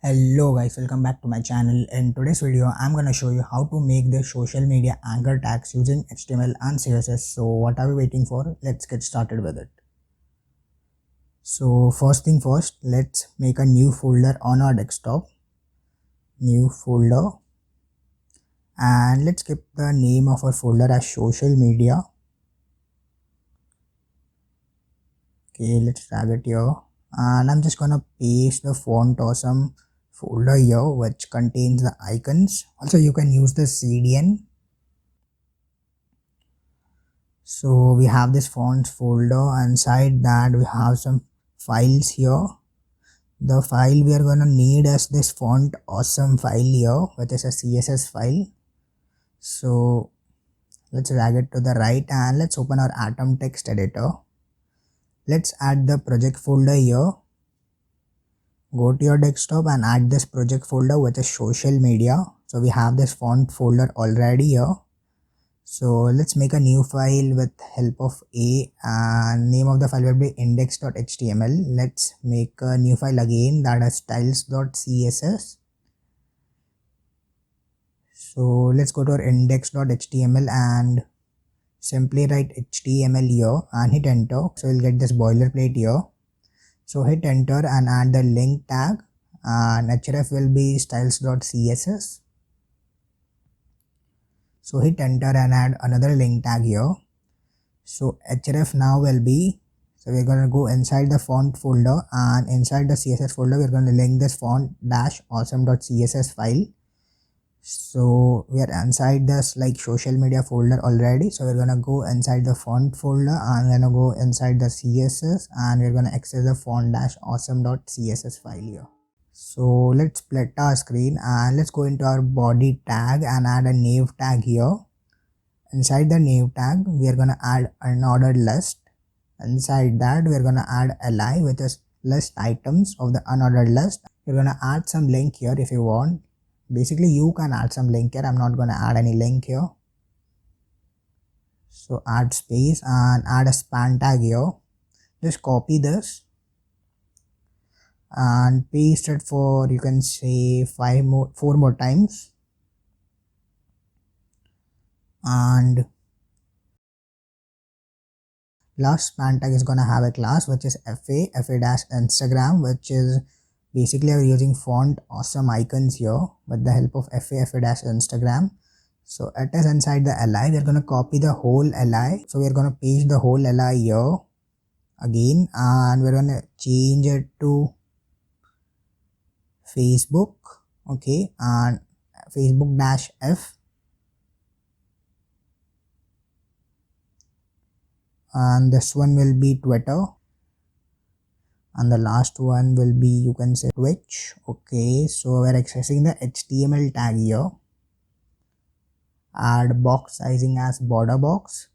Hello guys, welcome back to my channel. In today's video, I'm gonna show you how to make the social media anchor tags using HTML and CSS. So what are we waiting for? Let's get started with it. So first thing first, let's make a new folder on our desktop. New folder. And let's keep the name of our folder as social media. Okay, let's drag it here. And I'm just gonna paste the font awesome folder here which contains the icons. Also you can use the CDN. So we have this fonts folder, and inside that we have some files here. The file we are gonna need is this font awesome file here, which is a CSS file. So let's drag it to the right and let's open our Atom text editor. Let's add the project folder here. Go to your desktop and add this project folder which is social media. So we have this font folder already here. So let's make a new file with help of A, and name of the file will be index.html. Let's make a new file again, that is styles.css. So let's go to our index.html and simply write HTML here and hit enter. So we'll get this boilerplate here. So hit enter and add the link tag, and href will be styles.css. So hit enter and add another link tag here. So href now will be, so we're going to go inside the font folder, and inside the CSS folder we're going to link this font dash awesome.css file. So we are inside this like social media folder already. So we're going to go inside the font folder and we're going to go inside the CSS, and we're going to access the font dash awesome.css file here. So let's split our screen and let's go into our body tag and add a name tag here. Inside the name tag we are going to add unordered list. Inside that we are going to add li, which is list items of the unordered list. You're going to add some link here if you want. Basically you can add some link here. I'm not going to add any link here. So add space and add a span tag here. Just copy this and paste it for, you can say, 4 more times. And last span tag is gonna have a class which is fa-instagram, which is basically we're using font awesome icons here with the help of fa-instagram. So it is inside the li. We're gonna copy the whole li. So we're gonna paste the whole li here again, and we're gonna change it to Facebook. Okay, and Facebook dash f, and this one will be Twitter, and the last one will be, you can say, Twitch. Okay, so we're accessing the HTML tag here. Add box sizing as border box.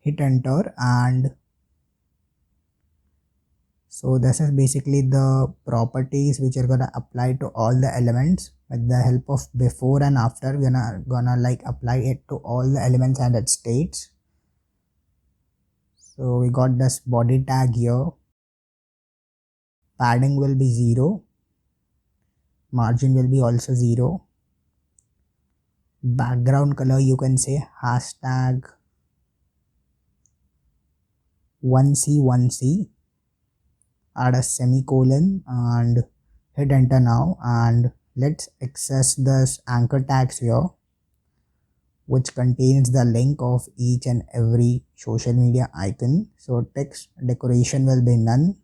Hit enter, and so this is basically the properties which are gonna apply to all the elements. With the help of before and after, we're gonna like apply it to all the elements and its states. So we got this body tag here. Padding will be 0. Margin will be also 0. Background color, you can say hashtag 1c1c. Add a semicolon and hit enter now, and let's access this anchor tags here, which contains the link of each and every social media icon. So text decoration will be none.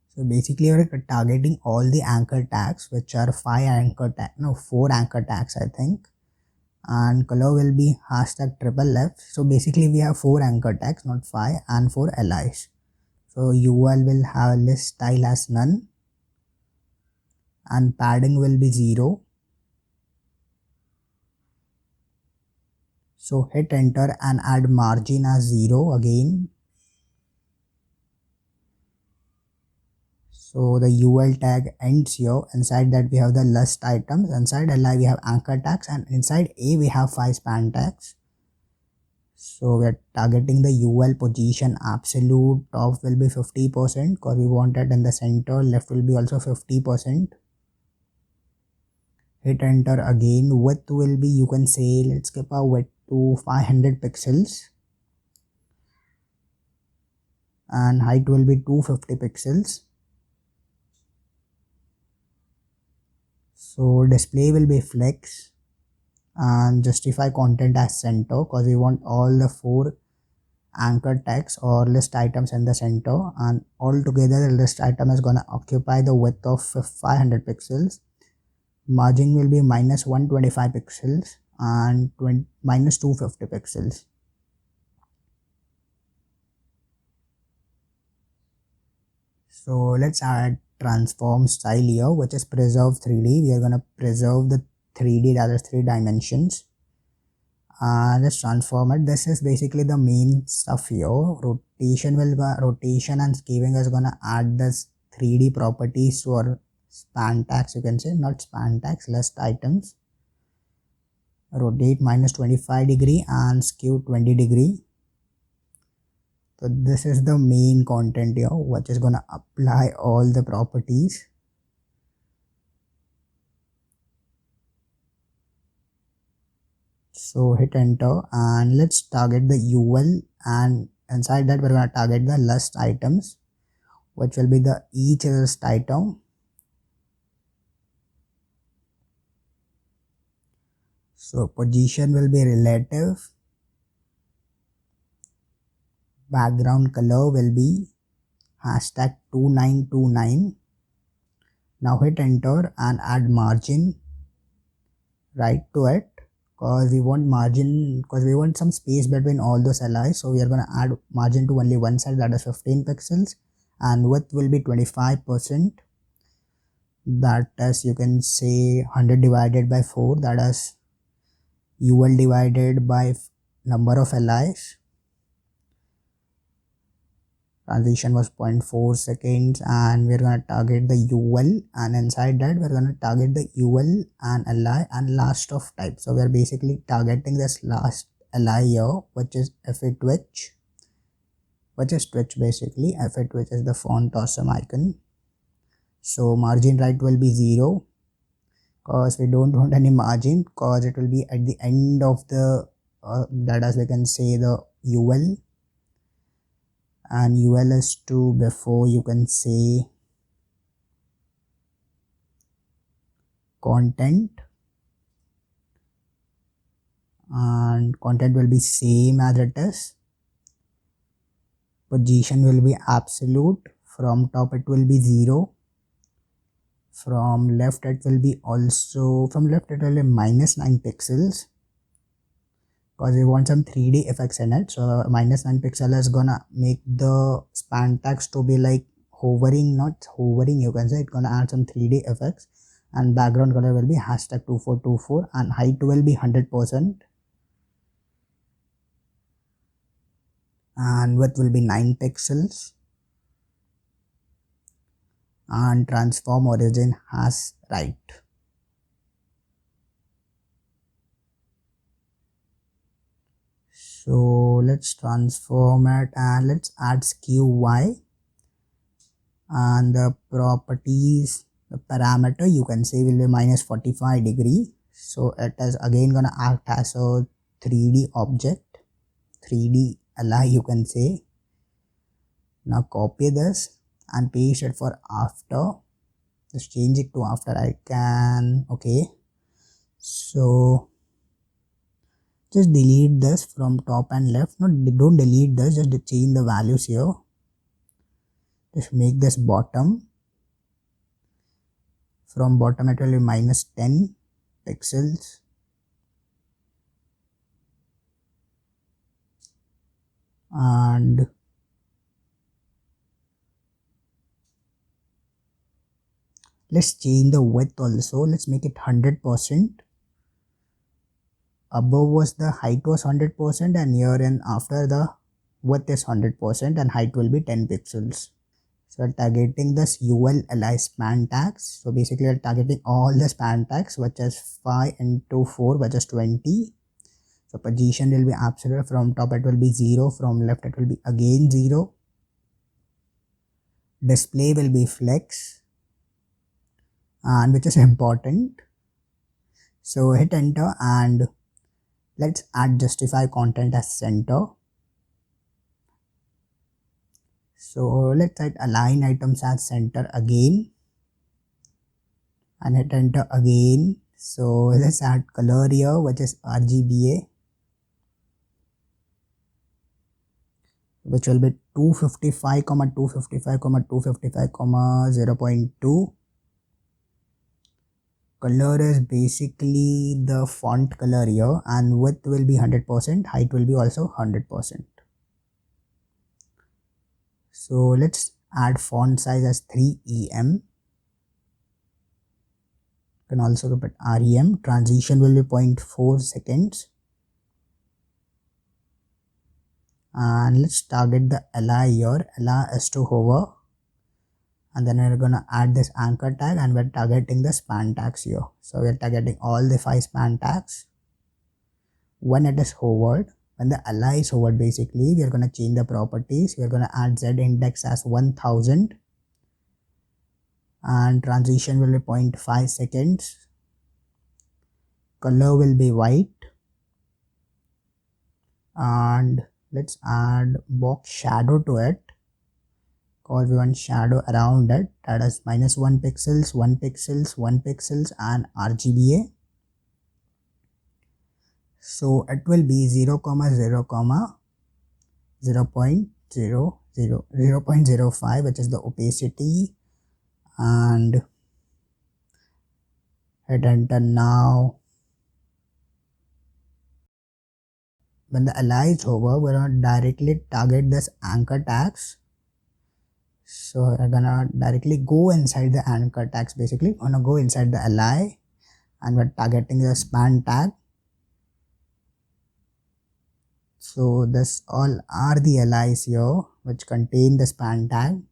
So basically we're targeting all the anchor tags, which are 4 anchor tags I think, and color will be hashtag triple left. So basically we have 4 anchor tags, not 5, and 4 LIs. So UL will have list style as none, and padding will be 0. So hit enter and add margin as 0 again. So the UL tag ends here. Inside that we have the list items. Inside LI we have anchor tags, and inside A we have 5 span tags. So we're targeting the UL position absolute. Top will be 50% because we want it in the center. Left will be also 50%. Hit enter again. Width will be, you can say, let's keep our width to 500 pixels. And height will be 250 pixels. So display will be flex. And justify content as center because we want all the 4 anchor text or list items in the center, and altogether the list item is gonna occupy the width of 500 pixels. Margin will be minus 125 pixels and minus 250 pixels. So let's add transform style here, which is preserve 3D. We are gonna preserve the 3D, that is 3 dimensions. Let's transform it. This is basically the main stuff here. Rotation and skewing is gonna add this 3D properties to our span tags, you can say, not span tags, list items. Rotate minus 25 degree and skew 20 degree. So this is the main content here, which is gonna apply all the properties. So hit enter and let's target the UL, and inside that we're going to target the list items, which will be the each list item. So position will be relative. Background color will be hashtag 2929. Now hit enter and add margin right to it, because we want margin, because we want some space between all those LIs. So we are going to add margin to only one side, that is 15 pixels, and width will be 25%. That is, you can say, 100 divided by 4, that is UL divided by number of LIs. Transition was 0.4 seconds, and we're going to target the UL, and inside that we're going to target the UL and LI and last of type. So we're basically targeting this last LI here, which is FA Twitch, which is Twitch basically. FA Twitch is the font awesome icon. So margin right will be 0, because we don't want any margin, because it will be at the end of the that is, we can say, the UL, and UL is to before, you can say, content, and content will be same as it is. Position will be absolute. From top it will be 0. From left it will be also, from left it will be minus 9 pixels, because we want some 3D effects in it. So minus 9 pixel is gonna make the span text to be like hovering, not hovering, you can say. It's gonna add some 3D effects. And background color will be hashtag 2424, and height will be 100%, and width will be 9 pixels, and transform origin has right. So let's transform it and let's add skew Y, and the properties, the parameter, you can say, will be minus 45 degree. So it is again gonna act as a 3D object, 3D LI, you can say. Now copy this and paste it for after. Just change it to after, I can. Okay, so just delete this from top and left. No, don't delete this, just change the values here. Just make this bottom. From bottom it will be minus 10 pixels, and let's change the width also. Let's make it 100%. Above was the height was 100%, and here and after the width is 100%, and height will be 10 pixels. So we're targeting this UL LI span tags. So basically we're targeting all the span tags, which is 5 into 4, which is 20. So position will be absolute. From top it will be 0, from left it will be again 0. Display will be flex, and which is important. So hit enter and let's add justify content as center. So let's add align items as center again and hit enter again. So let's add color here, which is RGBA, which will be 255, 255, 255, 0.2. Color is basically the font color here, and width will be 100%, height will be also 100%. So let's add font size as 3em. You can also put rem. Transition will be 0.4 seconds. And let's target the li here. Li is to hover, and then we're gonna add this anchor tag, and we're targeting the span tags here. So we're targeting all the 5 span tags. When it is hovered, when the li is hovered, basically we're gonna change the properties. We're gonna add z index as 1000, and transition will be 0.5 seconds. Color will be white, and let's add box shadow to it, because we want shadow around it. That is -1 pixels, 1 pixels, 1 pixels, and RGBA. So it will be 0, 0, 0.05, which is the opacity, and hit enter now. When the li is over, we're gonna directly target this anchor tags. So we're gonna directly go inside the anchor tags. Basically, we're gonna go inside the li, and we're targeting the span tag. So this all are the li's here which contain the span tag.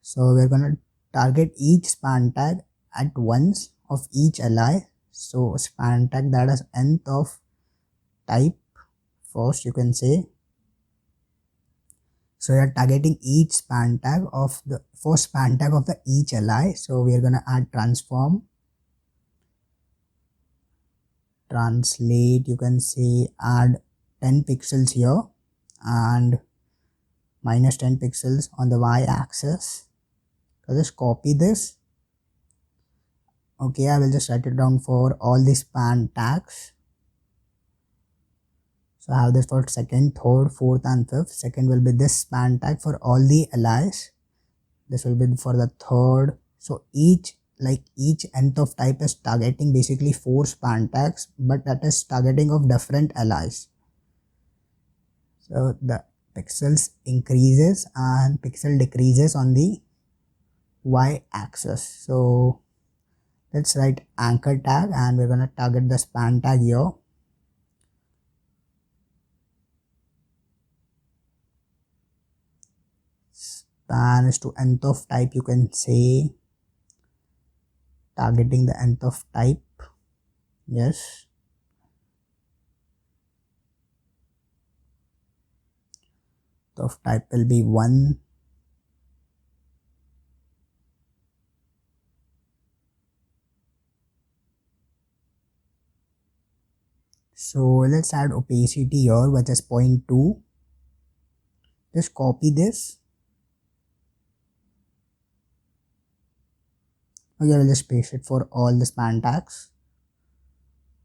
So we're gonna target each span tag at once of each li. So span tag, that is nth of type first, you can say. So we are targeting each span tag of the first span tag of the each li. So we are gonna add transform, translate, you can say, add 10 pixels here and -10 pixels on the y-axis. So just copy this. Okay, I will just write it down for all the span tags. So I have this for second, third, fourth, and fifth. Second will be this span tag for all the li's. This will be for the third. So each nth of type is targeting basically 4 span tags, but that is targeting of different li's. So the pixels increases and pixel decreases on the y-axis. So let's write anchor tag, and we're gonna target the span tag here. Span is to nth of type, you can say, targeting the nth of type. Yes. Of type will be 1. So let's add opacity here, which is 0.2. Just copy this. Okay, I will just paste it for all the span tags.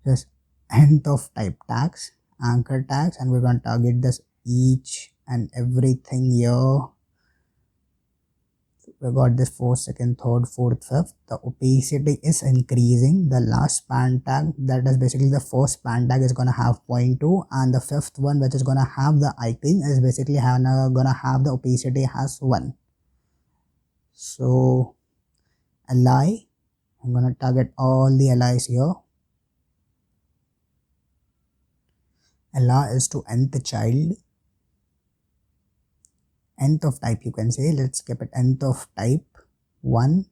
Just nth of type tags, anchor tags, and we're going to target this each and everything here. We got this 4th, 2nd, 3rd, 4th, 5th. The opacity is increasing. The last span tag, that is basically the first span tag, is gonna have 0.2, and the 5th one, which is gonna have the icon, is basically gonna have the opacity as 1. So li, I'm gonna target all the li's here. li is to nth child, nth of type, you can say. Let's keep it nth of type 1.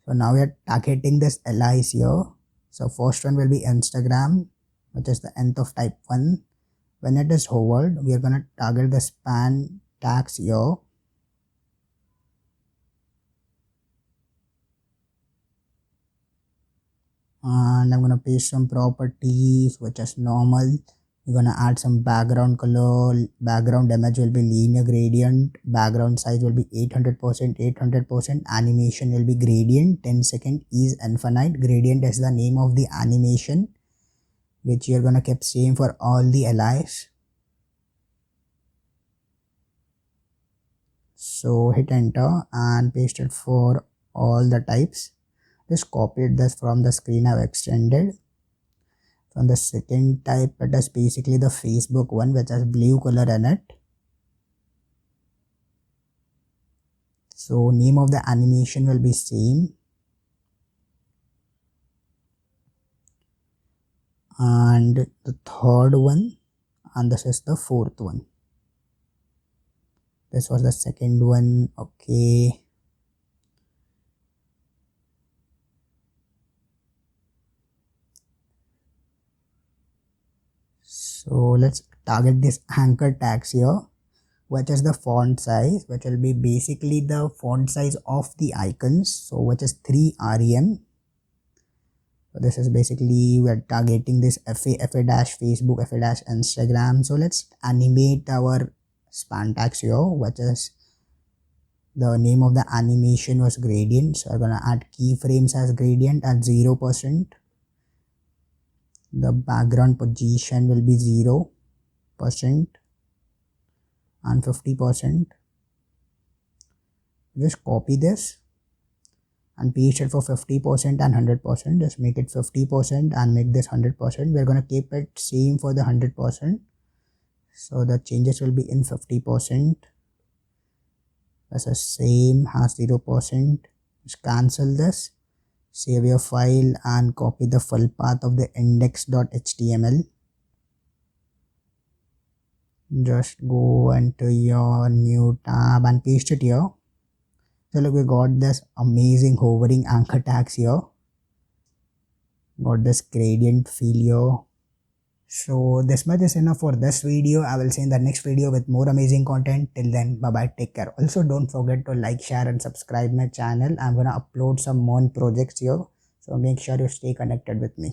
So now we are targeting this li's here. So first one will be Instagram, which is the nth of type 1. When it is hovered, we are going to target the span tags here. And I'm going to paste some properties, which is normal. We're going to add some background color. Background image will be linear gradient. Background size will be 800%, 800%. Animation will be gradient. 10 second is infinite. Gradient is the name of the animation, which you're going to keep same for all the LIs. So hit enter and paste it for all the types. Just copied this from the screen I've extended. From the second type, it is basically the Facebook one, which has blue color in it. So name of the animation will be same. And the third one, and this is the fourth one. This was the second one. Okay. So let's target this anchor tags here, which is the font size, which will be basically the font size of the icons. So which is 3 rem. So this is basically we're targeting this FA dash Facebook, FA dash Instagram. So let's animate our span tags here, which is the name of the animation was gradient. So we're gonna add keyframes as gradient at 0%. The background position will be 0% and 50%. Just copy this and paste it for 50% and 100%. Just make it 50% and make this 100%. We're going to keep it same for the 100%. So the changes will be in 50%. That's the same as 0%. Just cancel this. Save your file and copy the full path of the index.html. Just go into your new tab and paste it here. So look, we got this amazing hovering anchor tags here. Got this gradient fill here. So this much is enough for this video. I will see in the next video with more amazing content. Till then, bye bye, take care. Also don't forget to like, share and subscribe my channel. I'm gonna upload some more projects here, so make sure you stay connected with me.